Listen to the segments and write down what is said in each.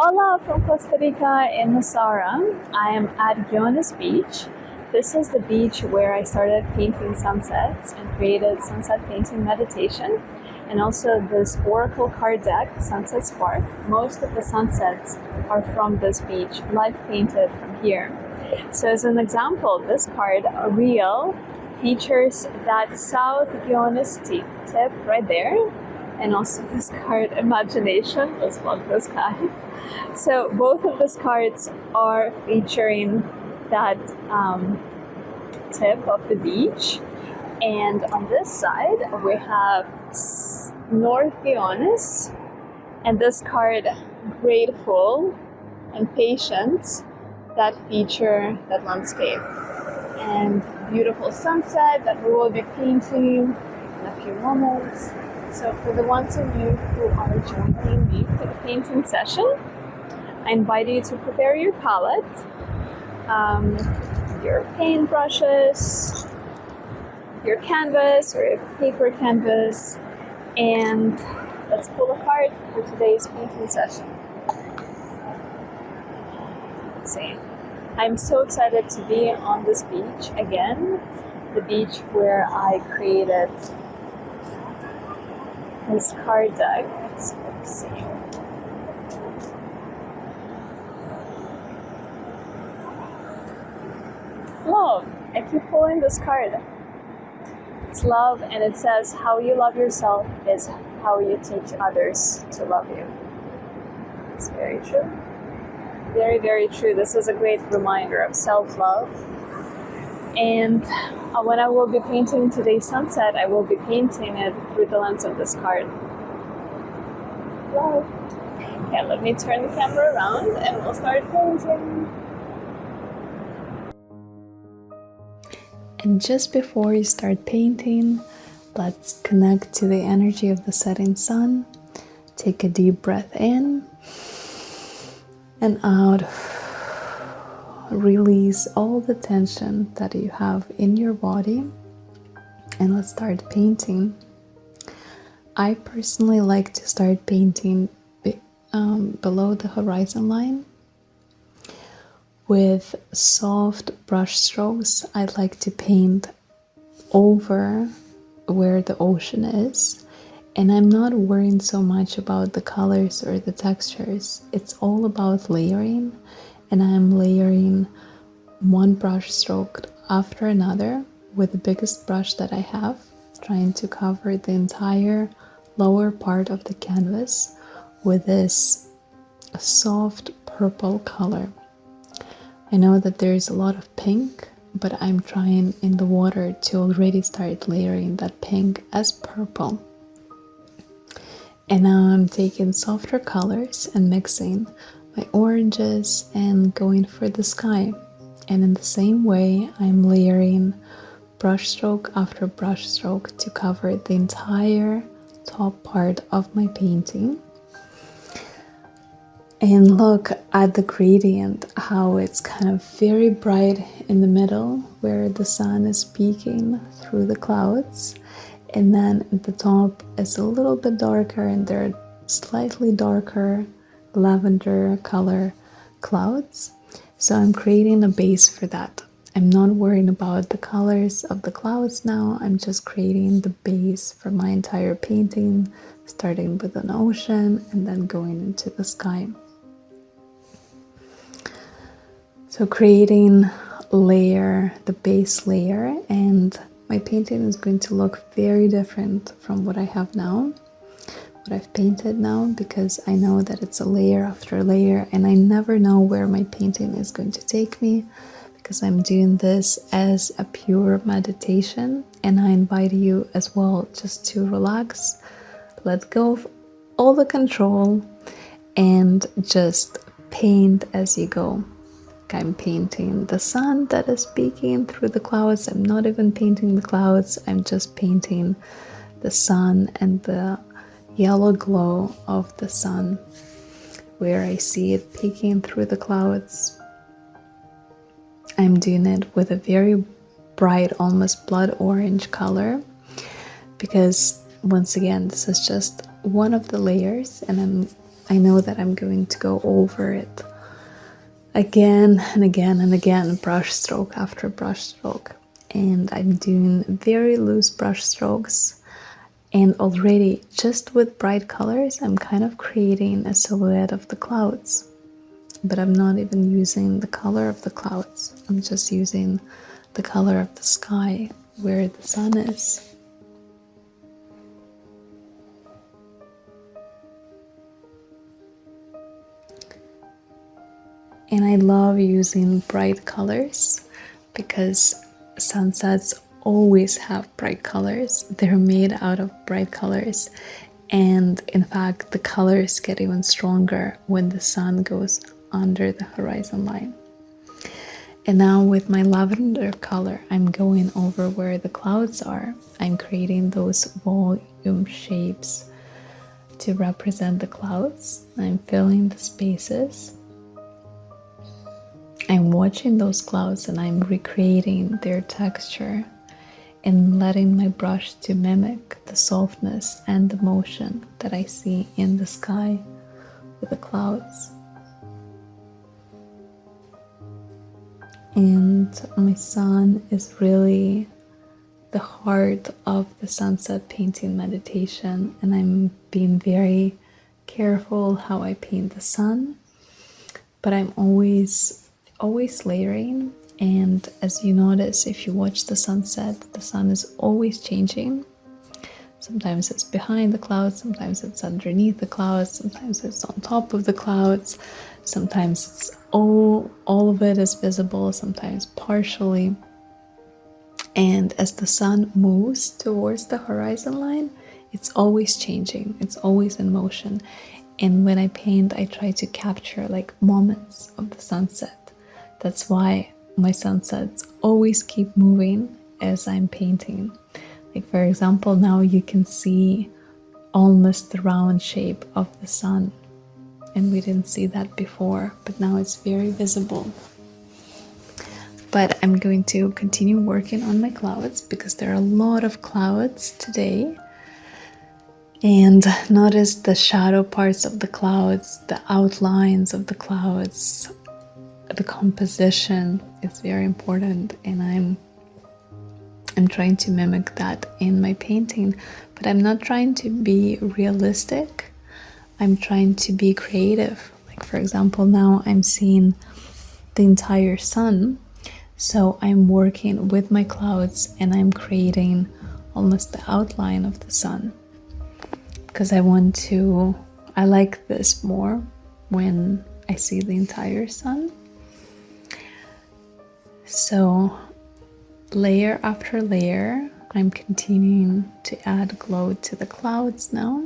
Hola from Costa Rica in Nosara. I am at Guiones beach. This is the beach where I started painting sunsets and created sunset painting meditation, and also this oracle card deck, SunsetSpark. Most of the sunsets are from this beach, live painted from here. So as an example, this card, Real, features that South Guiones tip right there, and also this card, Imagination, let's love this guy. So both of these cards are featuring that tip of the beach. And on this side, we have North Guiones, and this card, Grateful and Patience, that feature that landscape. And beautiful sunset that we will be painting in a few moments. So for the ones of you who are joining me for the painting session, I invite you to prepare your palette, your paint brushes, your canvas or your paper canvas, and let's pull a card for today's painting session. Let's see. I'm so excited to be on this beach again, the beach where I created this card deck. So let's see. Love. I keep pulling this card. It's love, and it says how you love yourself is how you teach others to love you. It's very true. Very, very true. This is a great reminder of self-love. And when I will be painting today's sunset, I will be painting it through the lens of this card. Wow. Okay, let me turn the camera around and we'll start painting. And just before you start painting, let's connect to the energy of the setting sun. Take a deep breath in and out. Release all the tension that you have in your body, and let's start painting. I personally like to start painting below the horizon line. With soft brush strokes, I like to paint over where the ocean is, and I'm not worrying so much about the colors or the textures. It's all about layering, and I'm layering one brush stroke after another with the biggest brush that I have, trying to cover the entire lower part of the canvas with this soft purple color. I know that there's a lot of pink, but I'm trying in the water to already start layering that pink as purple. And now I'm taking softer colors and mixing my oranges and going for the sky. And in the same way, I'm layering brush stroke after brush stroke to cover the entire top part of my painting. And look at the gradient, how it's kind of very bright in the middle where the sun is peeking through the clouds. And then at the top is a little bit darker, and there are slightly darker lavender color clouds. So I'm creating a base for that. I'm not worrying about the colors of the clouds now. I'm just creating the base for my entire painting, starting with an ocean and then going into the sky. So creating layer, the base layer, and my painting is going to look very different from what I have now, what I've painted now, because I know that it's a layer after layer, and I never know where my painting is going to take me, because I'm doing this as a pure meditation. And I invite you as well just to relax, let go of all the control, and just paint as you go. I'm painting the sun that is peeking through the clouds. I'm not even painting the clouds, I'm just painting the sun and the yellow glow of the sun where I see it peeking through the clouds. I'm doing it with a very bright, almost blood orange color, because once again, this is just one of the layers, and I'm I know that I'm going to go over it again and again and again, brush stroke after brush stroke. And I'm doing very loose brush strokes. And already, just with bright colors, I'm kind of creating a silhouette of the clouds. But I'm not even using the color of the clouds. I'm just using the color of the sky where the sun is. And I love using bright colors because sunsets always have bright colors. They're made out of bright colors. And in fact, the colors get even stronger when the sun goes under the horizon line. And now with my lavender color, I'm going over where the clouds are. I'm creating those volume shapes to represent the clouds. I'm filling the spaces. I'm watching those clouds and I'm recreating their texture and letting my brush to mimic the softness and the motion that I see in the sky with the clouds. And my sun is really the heart of the sunset painting meditation, and I'm being very careful how I paint the sun, but I'm always layering. And as you notice, if you watch the sunset, the sun is always changing. Sometimes it's behind the clouds, sometimes it's underneath the clouds, sometimes it's on top of the clouds, sometimes it's all of it is visible, sometimes partially. And as the sun moves towards the horizon line, it's always changing, it's always in motion. And when I paint, I try to capture like moments of the sunset. That's why my sunsets always keep moving as I'm painting. Like for example, now you can see almost the round shape of the sun. And we didn't see that before, but now it's very visible. But I'm going to continue working on my clouds because there are a lot of clouds today. And notice the shadow parts of the clouds, the outlines of the clouds. The composition is very important, and I'm trying to mimic that in my painting, but I'm not trying to be realistic. I'm trying to be creative. Like for example, now I'm seeing the entire sun, so I'm working with my clouds and I'm creating almost the outline of the sun because I like this more when I see the entire sun. So layer after layer, I'm continuing to add glow to the clouds now.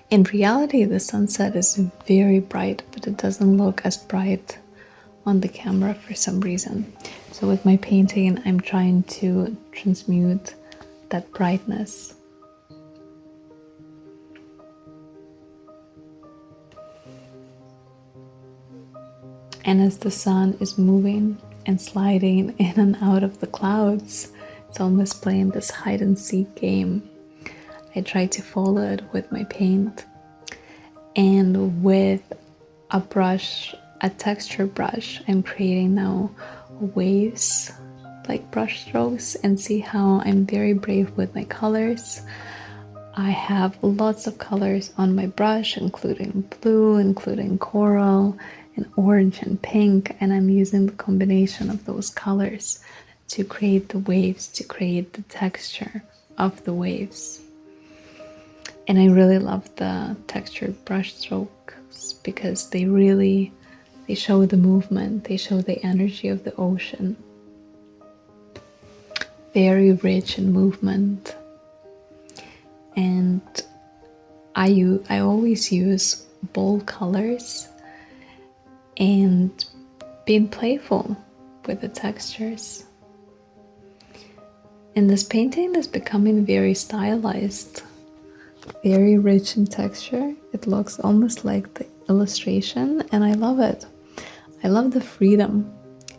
In reality, the sunset is very bright, but it doesn't look as bright on the camera for some reason. So with my painting, I'm trying to transmute that brightness. And as the sun is moving and sliding in and out of the clouds, it's almost playing this hide and seek game. I try to follow it with my paint. And with a brush, a texture brush, I'm creating now waves, like brush strokes, and see how I'm very brave with my colors. I have lots of colors on my brush, including blue, including coral, and orange and pink, and I'm using the combination of those colors to create the waves, to create the texture of the waves. And I really love the textured brush strokes because they show the movement, they show the energy of the ocean. Very rich in movement. And I always use bold colors and being playful with the textures. And this painting is becoming very stylized, very rich in texture. It looks almost like the illustration, and I love it. I love the freedom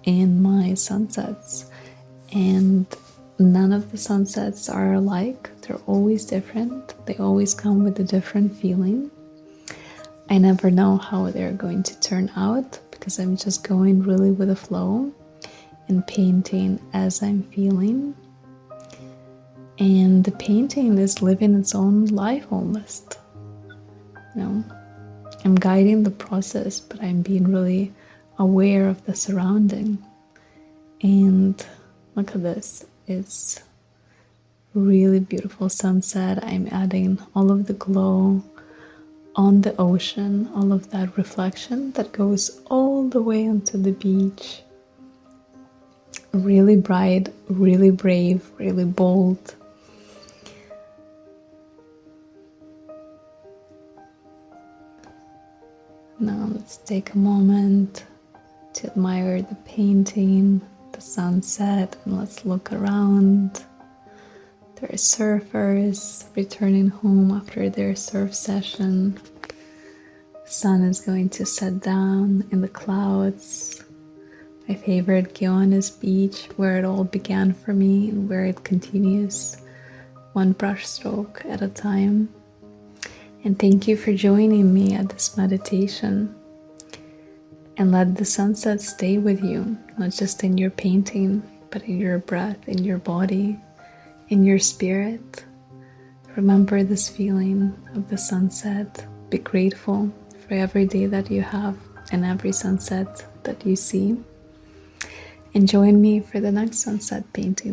in my sunsets, and none of the sunsets are alike. They're always different. They always come with a different feeling. I never know how they're going to turn out because I'm just going really with the flow and painting as I'm feeling. And the painting is living its own life almost. You know, I'm guiding the process, but I'm being really aware of the surrounding. And look at this. It's really beautiful sunset. I'm adding all of the glow on the ocean, all of that reflection that goes all the way onto the beach. Really bright, really brave, really bold. Now let's take a moment to admire the painting, the sunset, and let's look around. There are surfers returning home after their surf session. The sun is going to set down in the clouds. My favorite Guiones beach, where it all began for me and where it continues, one brush stroke at a time. And thank you for joining me at this meditation. And let the sunset stay with you, not just in your painting, but in your breath, in your body, in your spirit. Remember this feeling of the sunset. Be grateful for every day that you have and every sunset that you see. And join me for the next sunset painting.